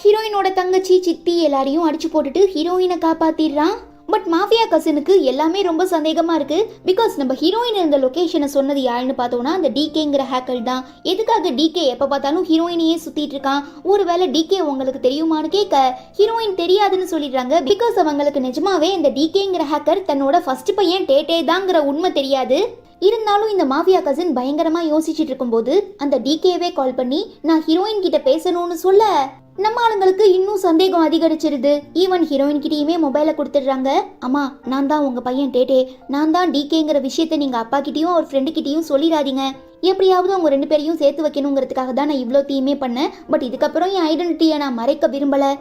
ஹீரோயினோட தங்கச்சி சித்தி எல்லாரையும் அடிச்சு போட்டுட்டு ஹீரோயினை காப்பாத்திடுறான். பட் மாஃபியா கசினுக்கு எல்லாமே ரொம்ப சந்தேகமா இருக்கு. பிகாஸ் நம்ம ஹீரோயின் இந்த லொகேஷனை சொன்னது யாருன்னு பார்த்தோம்னா அந்த டிகேங்கிற ஹேக்கர் தான். எதுக்காக டிகே எப்ப பார்த்தாலும் ஹீரோயினையே சுத்திட்டு இருக்கான், ஒருவேளை டிகே உங்களுக்கு தெரியுமான்னு கேட்க ஹீரோயின் தெரியாதுன்னு சொல்லிடுறாங்க. பிகாஸ் அவங்களுக்கு நிஜமாவே இந்த டிகேங்கிற ஹேக்கர் தன்னோட ஃபர்ஸ்ட் பையன் டேட்டே தாங்கிற உண்மை தெரியாது. இருந்தாலும் இந்த மாஃபியா கசின் பயங்கரமா யோசிச்சுட்டு இருக்கும்போது அந்த டிகேவே கால் பண்ணி நான் ஹீரோயின் கிட்ட பேசணும்னு சொல்ல நம்ம ஆளுங்களுக்கு இன்னும் சந்தேகம் அதிகரிச்சிருது. ஈவன் ஹீரோயின் கிட்டயுமே மொபைலை கொடுத்துடுறாங்க. அம்மா நான் தான் உங்க பையன் டேட்டே, நான் தான் டிகேங்கிற விஷயத்த நீங்க அப்பா கிட்டயும் ஒரு ஃப்ரெண்டு கிட்டயும் சொல்லிடாதீங்க, எப்படியாவது அவங்க 2 பேரையும் சேர்த்து வைக்கணுங்கிறதுக்காக தான் நான் இவ்வளோ தீமே பண்ணேன். பட் இதுக்கப்புறம் என் ஐடென்டிட்டியை நான் மறைக்க விரும்பல,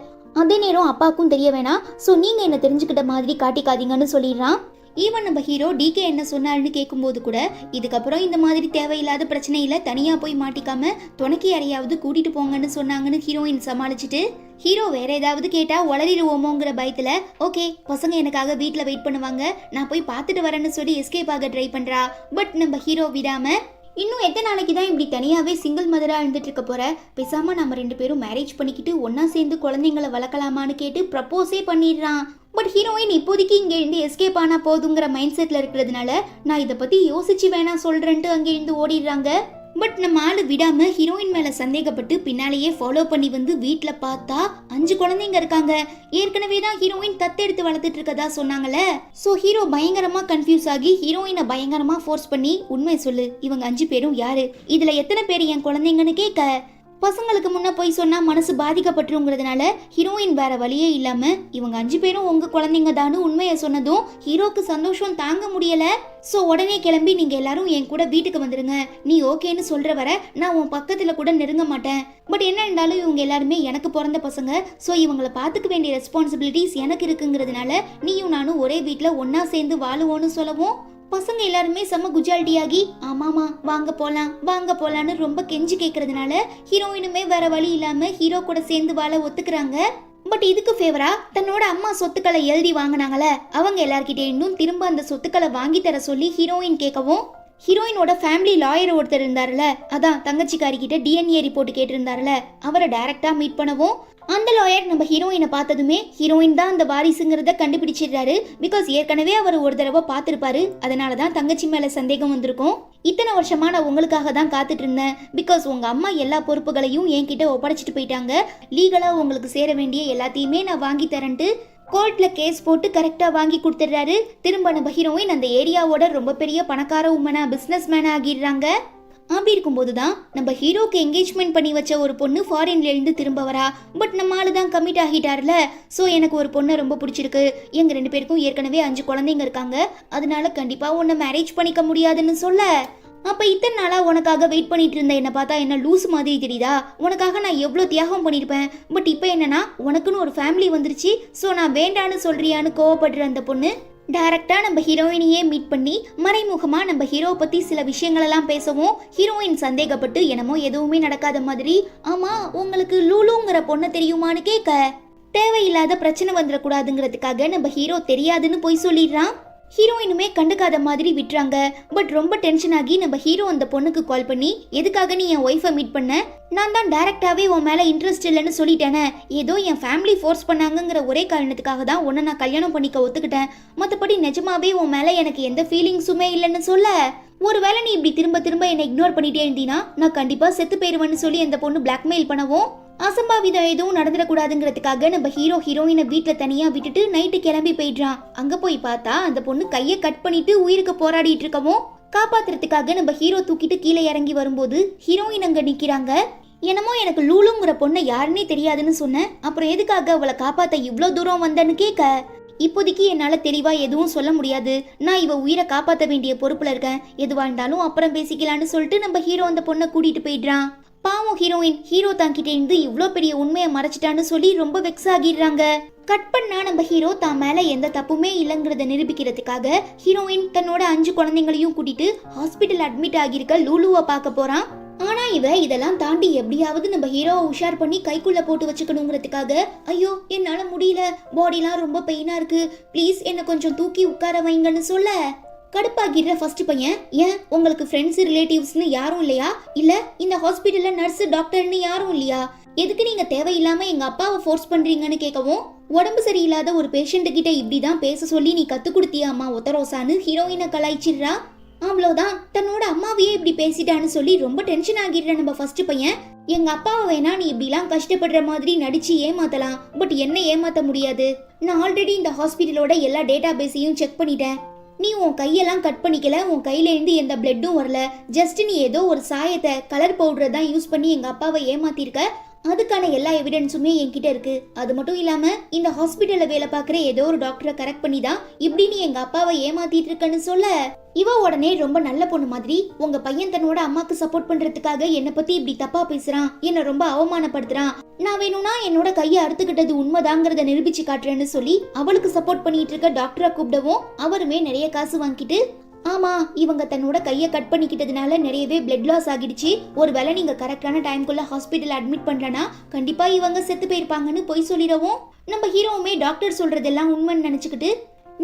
அதே நேரம் அப்பாவுக்கும் தெரிய வேணாம், ஸோ நீங்க என்ன தெரிஞ்சுக்கிட்ட மாதிரி காட்டிக்காதீங்கன்னு சொல்லிடுறான். ஈவன் நம்ம ஹீரோ டிகே என்ன சொன்னாருன்னு கேட்கும்போது கூட இதுக்கப்புறம் இந்த மாதிரி தேவையில்லாத பிரச்சனையில தனியா போய் மாட்டிக்காம துணைக்கு யாரையாவது கூட்டிட்டு போங்கன்னு சொன்னாங்கன்னு ஹீரோயின் சமாளிச்சுட்டு ஹீரோ வேற ஏதாவது கேட்டா உளறிடுவோமோங்கிற பயத்துல ஓகே பசங்க எனக்காக வீட்டுல வெயிட் பண்ணுவாங்க நான் போய் பார்த்துட்டு வரேன்னு சொல்லி எஸ்கேப் ஆக ட்ரை பண்றா. பட் நம்ம ஹீரோ விடாம இன்னும் எத்தனை நாளைக்கு தான் இப்படி தனியாவே சிங்கிள் மதரா இருந்துட்டு இருக்க போற, பேசாம நம்ம 2 பேரும் மேரேஜ் பண்ணிக்கிட்டு ஒன்னா சேர்ந்து குழந்தைங்களை வளர்க்கலாமான்னு கேட்டு ப்ரப்போஸே பண்ணிடுறான். பட் ஹீரோயின் இப்போதைக்கு இங்க இருந்து எஸ்கேப் ஆனா போதுங்கிற மைண்ட் செட்ல இருக்கிறதுனால நான் இதை பத்தி யோசிச்சு வேணா சொல்றேன்ட்டு அங்க இருந்து ஓடிடுறாங்க. பட் நம்ம ஆளு விடாம ஹீரோயின் மேல சந்தேகப்பட்டு பின்னாலேயே ஃபாலோ பண்ணி வந்து வீட்டுல பார்த்தா 5 குழந்தைங்க இருக்காங்க. ஏற்கனவே தான் ஹீரோயின் தத்தெடுத்து வளர்த்துட்டு இருக்கதா சொன்னாங்கல்ல. சோ ஹீரோ பயங்கரமா கன்ஃபியூஸ் ஆகி ஹீரோயினை பயங்கரமா ஃபோர்ஸ் பண்ணி உண்மை சொல்லு, இவங்க 5 பேரும் யாரு, இதுல எத்தனை பேர் என் குழந்தைங்கன்னு கேட்க பசங்களுக்கு முன்ன போய் சொன்னா மனசு பாதிக்கப்பட்டுங்கிறதுனால ஹீரோயின் வேற வழியே இல்லாம இவங்க 5 பேரும் உங்க குழந்தைங்க தானு உண்மையை சொன்னதும் ஹீரோக்கு சந்தோஷம் தாங்க முடியல. சோ உடனே கிளம்பி நீங்க எல்லாரும் என் கூட வீட்டுக்கு வந்துருங்க, நீ ஓகேன்னு சொல்ற வர நான் உன் பக்கத்துல கூட நெருங்க மாட்டேன். பட் என்ன இருந்தாலும் இவங்க எல்லாருமே எனக்கு பிறந்த பசங்க, சோ இவங்களை பாத்துக்க வேண்டிய ரெஸ்பான்சிபிலிட்டிஸ் எனக்கு இருக்குங்கிறதுனால நீயும் நானும் ஒரே வீட்டுல ஒன்னா சேர்ந்து வாழுவோன்னு சொல்லவும் பசங்க எல்லாருமே செம்ம குஜால்டியாகி ஆமாமா வாங்க போலான்னு ரொம்ப கெஞ்சி கேட்கறதுனால ஹீரோயினுமே வேற வழி இல்லாம ஹீரோ கூட சேர்ந்து வாழ ஒத்துக்கிறாங்க. பட் இதுக்கு ஃபேவரா தன்னோட அம்மா சொத்துக்களை எழுதி வாங்கினாங்களே அவங்க எல்லார்கிட்டே இன்னும் திரும்ப அந்த சொத்துக்களை வாங்கி தர சொல்லி ஹீரோயின் கேட்கவும் ஹீரோயினோட ஃபேமிலி லாயர் ஒருத்தர் இருந்தாருல, அதான் தங்கச்சிக்காரி கிட்ட டிஎன்ஏ ரிப்போர்ட் கேட்டிருந்தாருல, அவரை டைரக்டா மீட் பண்ணவும் அந்த லாயர் நம்ம ஹீரோயினை பார்த்ததுமே ஹீரோயின் தான் அந்த வாரிசுங்கிறத கண்டுபிடிச்சிடுறாரு. பிகாஸ் ஏற்கனவே அவர் ஒரு தடவை பார்த்துருப்பாரு, அதனாலதான் தங்கச்சி மேல சந்தேகம் வந்திருக்கும். இத்தனை வருஷமா நான் உங்களுக்காக தான் காத்துட்டு இருந்தேன், பிகாஸ் உங்க அம்மா எல்லா பொறுப்புகளையும் என்கிட்ட ஒப்படைச்சிட்டு போயிட்டாங்க, லீகலா உங்களுக்கு சேர வேண்டிய எல்லாத்தையுமே நான் வாங்கி தரேன்ட்டு கோர்ட்ல கேஸ் போட்டு கரெக்டா வாங்கி கொடுத்துடுறாரு. திரும்ப நம்ம ஹீரோயின் அந்த ஏரியாவோட ரொம்ப பெரிய பணக்கார உமனா பிசினஸ் மேனா ஆகிடுறாங்க. அப்படி இருக்கும்போது தான் நம்ம ஹீரோக்கு என்கேஜ்மெண்ட் பண்ணி வச்ச ஒரு பொண்ணு ஃபாரின்ல இருந்து திரும்ப வரா. பட் நம்ம ஆளு தான் கமிட் ஆகிட்டார்ல. ஸோ எனக்கு ஒரு பொண்ணை ரொம்ப பிடிச்சிருக்கு, எங்க 2 பேருக்கும் ஏற்கனவே 5 குழந்தைங்க இருக்காங்க, அதனால கண்டிப்பா உன்னை மேரேஜ் பண்ணிக்க முடியாதுன்னு சொல்ல, அப்ப இத்தனை நாளா உனக்காக வெயிட் பண்ணிட்டு இருந்த என்ன பார்த்தா என்ன லூஸ் மாதிரி தெரியுதா? உனக்காக நான் எவ்வளவு தியாகம் பண்ணிருப்பேன். பட் இப்போ என்னன்னா உனக்குன்னு ஒரு ஃபேமிலி வந்துருச்சு, ஸோ நான் வேண்டான்னு சொல்றியான்னு கோவப்படுற அந்த பொண்ணு டைரக்டா நம்ம ஹீரோயினையே மீட் பண்ணி மறைமுகமா நம்ம ஹீரோ பத்தி சில விஷயங்களெல்லாம் பேசவும் ஹீரோயின் சந்தேகப்பட்டு என்னமோ எதுவுமே நடக்காத மாதிரி, ஆமா உங்களுக்கு லூலுங்கிற பொண்ணு தெரியுமான்னு கேட்க, தேவையில்லாத பிரச்சனை வந்துடக்கூடாதுங்கிறதுக்காக நம்ம ஹீரோ தெரியாதுன்னு போய் சொல்லிடுறான். ஹீரோயினுமே கண்டுக்காத மாதிரி விட்டுறாங்க. பட் ரொம்ப டென்ஷன் ஆகி நம்ம ஹீரோ அந்த பொண்ணுக்கு கால் பண்ணி, எதுக்காக நீ என் ஒய்ஃபை மீட் பண்ண? நான் தான் டைரக்டாவே உன் மேல இன்ட்ரெஸ்ட் இல்லைன்னு சொல்லிட்டேனே, ஏதோ என் ஃபேமிலி ஃபோர்ஸ் பண்ணாங்கங்கிற ஒரே காரணத்துக்காக தான் உன்னை நான் கல்யாணம் பண்ணிக்க ஒத்துக்கிட்டேன், மற்றபடி நிஜமாவே உன் மேல எனக்கு எந்த ஃபீலிங்ஸுமே இல்லைன்னு சொல்ல, ஒருவேளை நீ இப்படி திரும்ப திரும்ப என்னை இக்னோர் பண்ணிட்டே இருந்தீனா நான் கண்டிப்பா செத்து போயிருவேன்னு சொல்லி அந்த பொண்ணு பிளாக்மெயில் பண்ணவும், அசம்பாவிதம் எதுவும் நடந்துடக்கூடாதுங்கிறதுக்காக நம்ம ஹீரோயினை வீட்டுல தனியா விட்டுட்டு நைட்டு கிளம்பி போயிடுறான். அங்க போய் பார்த்தா அந்த பொண்ணு கையை கட் பண்ணிட்டு உயிருக்கு போராடிட்டு இருக்கவும், காப்பாத்துறதுக்காக நம்ம ஹீரோ தூக்கிட்டு கீழே இறங்கி வரும்போது ஹீரோயின் அங்க நிக்கிறாங்க. என்னமோ எனக்கு லூலுங்கிற பொண்ணை யாருன்னே தெரியாதுன்னு சொன்னேன், அப்புறம் எதுக்காக அவளை காப்பாத்த இவ்வளோ தூரம் வந்தேன்னு கேட்க, இப்போதைக்கு என்னால தெளிவா எதுவும் சொல்ல முடியாது, நான் இவ உயிரை காப்பாற்ற வேண்டிய பொறுப்புல இருக்கேன், எதுவா இருந்தாலும் அப்புறம் பேசிக்கலான்னு சொல்லிட்டு நம்ம ஹீரோ அந்த பொண்ணை கூட்டிட்டு போயிடுறான். பாவம் ஹீரோயின் ஹீரோ தாங்கிட்டே இருந்து இவ்ளோ பெரிய உண்மையை மறைச்சிட்டான்னு சொல்லி ரொம்ப வெக்ஸ் ஆகிடுறாங்க. கட் பண்ணா நம்ம ஹீரோ தான் மேல எந்த தப்புமே இல்லைங்கிறத நிரூபிக்கிறதுக்காக ஹீரோயின் தன்னோட 5 குழந்தைங்களையும் கூட்டிட்டு ஹாஸ்பிட்டல் அட்மிட் ஆகியிருக்க லூலுவை பார்க்க போறான். ஆனா இவ இதெல்லாம் தாண்டி எப்படியாவது நம்ம ஹீரோவை உஷார் பண்ணி கைக்குள்ள போட்டு வச்சுக்கணுங்கிறதுக்காக, ஐயோ என்னால முடியல, பாடிலாம் ரொம்ப பெயினா இருக்கு, ப்ளீஸ் என்ன கொஞ்சம் தூக்கி உட்கார வைங்கன்னு சொல்ல, கடுப்பாகிற ஃபர்ஸ்ட் பையன், ஏன் உங்களுக்கு ஃப்ரெண்ட்ஸ் ரிலேட்டிவ்ஸ்னு யாரும் இல்லையா? இல்ல இந்த ஹாஸ்பிட்டல்ல நர்ஸ் டாக்டர்னு யாரும் இல்லையா? எதுக்கு நீங்க தேவையில்லாம எங்க அப்பாவை ஃபோர்ஸ் பண்றீங்கன்னு கேட்கவும், உடம்பு சரியில்லாத ஒரு பேஷண்ட் கிட்ட இப்படிதான் பேச சொல்லி நீ கத்து கொடுத்தியா அம்மா ஒத்தரோசான்னு ஹீரோயினை கலாய்ச்சிடுறா. அவ்வளவுதான், தன்னோட அம்மாவையே இப்படி பேசிட்டான்னு சொல்லி ரொம்ப டென்ஷன் ஆகிடுற நம்ம ஃபர்ஸ்ட் பையன், எங்க அப்பாவை வேணா நீ இப்படிலாம் கஷ்டப்படுற மாதிரி நடிச்சு ஏமாத்தலாம், பட் என்ன ஏமாத்த முடியாது, நான் ஆல்ரெடி இந்த ஹாஸ்பிட்டலோட எல்லா டேட்டா பேஸையும் செக் பண்ணிட்டேன், நீ உன் கையெல்லாம் கட் பண்ணிக்கல, உன் கையில இருந்து எந்த பிளட்டும் வரல, ஜஸ்ட் நீ ஏதோ ஒரு சாயத்தை கலர் பவுடரை தான் யூஸ் பண்ணி எங்க அப்பாவை ஏமாத்திருக்க, அதுக்கான எல்லா எவிடன்ஸுமே என்கிட்ட இருக்கு, அது மட்டும் இல்லாம இந்த ஹாஸ்பிட்டல்ல வேலை பார்க்குற ஏதோ ஒரு டாக்டரை கரெக்ட் பண்ணி தான் இப்படி நீ எங்க அப்பாவை ஏமாத்திட்டு இருக்கன்னு சொல்ல, இவ உடனே ரொம்ப நல்ல பொண்ணு மாதிரி, உங்க பையன் தன்னோட அம்மாக்கு சப்போர்ட் பண்றதுக்காக என்ன பத்தி இப்படி தப்பா பேசுறான், என்ன ரொம்ப அவமானப்படுத்துறான், நான் வேணும்னா என்னோட கையை அறுத்துக்கிட்டது உண்மைதாங்கிறத நிரூபிச்சு காட்டுறேன்னு சொல்லி அவளுக்கு சப்போர்ட் பண்ணிட்டு இருக்க டாக்டரை கூப்பிடவும், அவருமே நிறைய காசு வாங்கிட்டு, ஆமா இவங்க தன்னோட கையை கட் பண்ணிக்கிட்டதுனால நிறையவே பிளட் லாஸ் ஆகிடுச்சு, ஒருவேளை நீங்க கரெக்டான டைம்குள்ள ஹாஸ்பிட்டல் அட்மிட் பண்றனா கண்டிப்பா இவங்க செத்து போயிருப்பாங்கன்னு போய் சொல்லிடவும், நம்ம ஹீரோவுமே டாக்டர் சொல்றதெல்லாம் உண்மைன்னு நினைச்சுக்கிட்டு,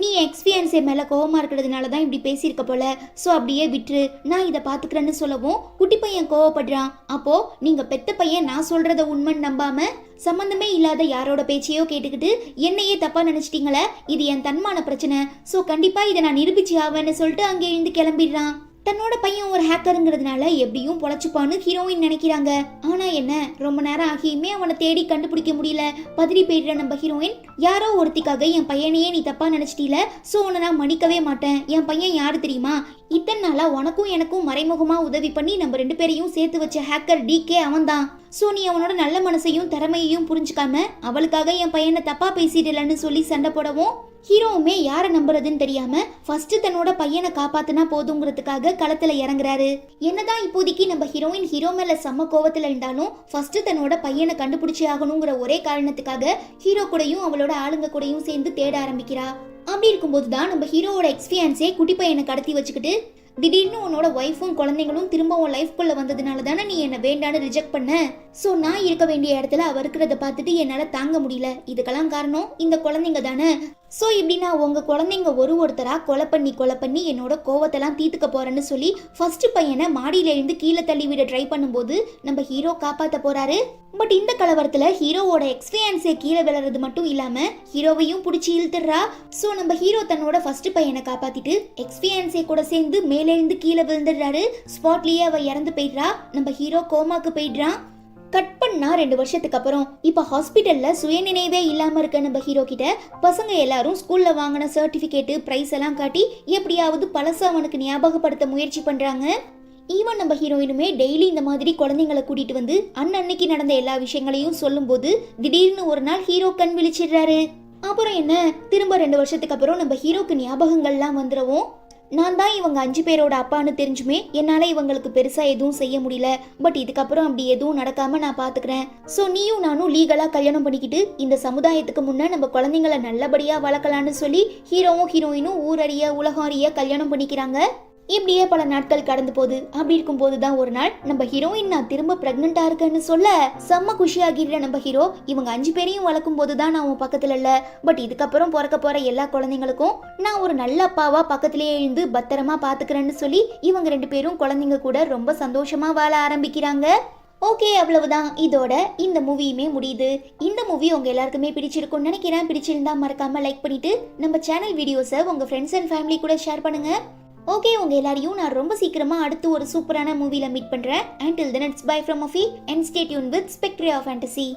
நீ எக்ஸ்பியன்ஸே மேல கோவமா இருக்கிறதுனால தான் இப்படி பேசியிருக்க போல, சோ அப்படியே விட்டுரு, நான் இதை பாத்துக்கிறேன்னு சொல்லவும் குட்டி பையன் கோவப்படுறான். அப்போ நீங்க பெத்த பையன் நான் சொல்றத உண்மைன்னு நம்பாம சம்பந்தமே இல்லாத யாரோட பேச்சையோ கேட்டுக்கிட்டு என்னையே தப்பா நினைச்சிட்டீங்களே, இது என் தன்மான பிரச்சனை, சோ கண்டிப்பா இதை நான் நிரூபிச்சு ஆவேன்னு சொல்லிட்டு அங்கே இருந்து கிளம்பிடுறான். தன்னோட பையன் ஒரு ஹேக்கருங்கிறதுனால எப்படியும் பொழைச்சுப்பான்னு ஹீரோயின் நினைக்கிறாங்க. ஆனா என்ன, ரொம்ப நேரம் ஆகியுமே அவனை தேடி கண்டுபிடிக்க முடியல. பதறி போயிடுற நம்ம ஹீரோயின், யாரோ ஒருத்திக்காக என் பையனையே நீ தப்பா நினைச்சிட்டீல, சோ உன்னை நான் மன்னிக்கவே மாட்டேன், என் பையன் யாரு தெரியுமா, இத்தனை நாளா உனக்கும் எனக்கும் மறைமுகமா உதவி பண்ணி நம்ம 2 பேரையும் சேர்த்து வச்ச ஹேக்கர் டிகே அவன்தான், சோ நீ அவனோட நல்ல மனசையும் திறமையையும் புரிஞ்சுக்காம அவளுக்காக என் பையனை தப்பா பேசிடலன்னு சொல்லி சண்டை போடவும், ஹீரோவுமே யாரை நம்புறதுன்னு தெரியாம ஃபர்ஸ்ட் தன்னோட பையனை காப்பாத்தினா போதுங்கிறதுக்காக களத்துல இறங்குறாரு. என்னதான் இப்போதைக்கு நம்ம ஹீரோயின் ஹீரோ மேல செம்ம கோவத்துல இருந்தாலும் ஃபர்ஸ்ட் தன்னோட பையனை கண்டுபிடிச்சே ஆகணுங்கிற ஒரே காரணத்துக்காக ஹீரோ கூடயும் அவளோட ஆளுங்க கூடயும் சேர்ந்து தேட ஆரம்பிக்கிறா. அப்படி இருக்கும்போது தான் நம்ம ஹீரோவோட எக்ஸ்பியன்ஸே குட்டி பையனை கடத்தி வச்சுக்கிட்டு, திடீர்னு உன்னோட ஒய்ஃபும் குழந்தைங்களும் திரும்ப உன் லைஃப்குள்ள வந்ததுனால தானே நீ என்ன வேண்டான்னு ரிஜெக்ட் பண்ண, சோ நான் இருக்க வேண்டிய இடத்துல அவ இருக்கிறத பார்த்துட்டு என்னால தாங்க முடியல, இதுக்கெல்லாம் காரணம் இந்த குழந்தைங்க தானே, சோ இப்படி நான் உங்க குழந்தைங்க ஒருத்தரா கொலை பண்ணி என்னோட கோவத்தெல்லாம் தீர்த்துக்க போறேன்னு சொல்லி ஃபர்ஸ்ட் பையனை மாடியில இருந்து கீழே தள்ளி விட ட்ரை பண்ணும்போது நம்ம ஹீரோ காப்பாத்த போறாரு. பட் இந்த கலவரத்துல ஹீரோவோட எக்ஸ்பியன்ஸே கீழே விழுறது மட்டும் இல்லாம ஹீரோவையும் பிடிச்சி இழுத்துடுறா. சோ நம்ம ஹீரோ தன்னோட ஃபர்ஸ்ட் பையனை காப்பாத்திட்டு எக்ஸ்பியன்ஸே கூட சேர்ந்து மேல இருந்து கீழே விழுந்துடுறாரு. ஸ்பாட்லயே அவ இறந்து போயிடுறா. நம்ம ஹீரோ கோமாக்கு போயிடுறான். கட் பண்ணா 2 வருஷத்துக்கு அப்புறம் இப்ப ஹாஸ்பிட்டல்ல சுயநினைவே இல்லாம இருக்க நம்ம ஹீரோ கிட்ட பசங்க எல்லாரும் ஸ்கூல்ல வாங்கின சர்டிபிகேட் பிரைஸ் எல்லாம் காட்டி எப்படியாவது பழச அவனுக்கு ஞாபகப்படுத்த முயற்சி பண்றாங்க. ஈவன் நம்ம ஹீரோயினுமே டெய்லி இந்த மாதிரி குழந்தைங்களை கூட்டிட்டு வந்து அன்னன்னைக்கு நடந்த எல்லா விஷயங்களையும் சொல்லும் போது திடீர்னு ஒரு நாள் ஹீரோ கண் விழிச்சிடுறாரு. அப்புறம் என்ன, திரும்ப 2 வருஷத்துக்கு அப்புறம் நம்ம ஹீரோக்கு ஞாபகங்கள்லாம் வந்துடவும் நான் தான் இவங்க 5 பேரோட அப்பான்னு தெரிஞ்சுமே என்னால இவங்களுக்கு பெருசா எதுவும் செய்ய முடியல. பட் இதுக்கப்புறம் அப்படி எதுவும் நடக்காம நான் பாத்துக்கிறேன். சோ நீயும் நானும் லீகலா கல்யாணம் பண்ணிக்கிட்டு இந்த சமுதாயத்துக்கு முன்ன நம்ம குழந்தைங்களை நல்லபடியா வளர்க்கலான்னு சொல்லி ஹீரோவும் ஹீரோயினும் ஊரறிய உலகம் அறிய கல்யாணம் பண்ணிக்கிறாங்க. இப்படியே பல நாட்கள் கடந்து போகுது. அப்படி இருக்கும் போதுதான் ஒரு நாள் நம்ம ஹீரோயின் நான் திரும்ப பிரெக்னெண்டா இருக்கேன்னு சொல்ல செம்ம குஷியாகிற நம்ம ஹீரோ இவங்க 5 பேரையும் வளர்க்கும் போதுதான் நான் உன் பக்கத்துல இல்ல, பட் இதுக்கப்புறம் பிறக்க போற எல்லா குழந்தைங்களுக்கும் நான் ஒரு நல்ல அப்பாவா பக்கத்திலேயே இருந்து பத்திரமா பாத்துக்கிறேன்னு சொல்லி இவங்க 2 பேரும் குழந்தைங்க கூட ரொம்ப சந்தோஷமா வாழ ஆரம்பிக்கிறாங்க. ஓகே, அவ்வளவுதான். இதோட இந்த மூவியுமே முடியுது. இந்த மூவி உங்க எல்லாருக்குமே பிடிச்சிருக்கும்னு நினைக்கிறேன். பிடிச்சிருந்தா மறக்காம லைக் பண்ணிட்டு நம்ம சேனல் வீடியோஸை உங்க ஃப்ரெண்ட்ஸ் அண்ட் ஃபேமிலி கூட ஷேர் பண்ணுங்க. ஓகே, உங்க எல்லாரையும் நான் ரொம்ப சீக்கிரமா அடுத்து ஒரு சூப்பரான மூவில மீட் பண்றேன். Until then, it's bye from Afi and stay tuned with Spectre of Fantasy.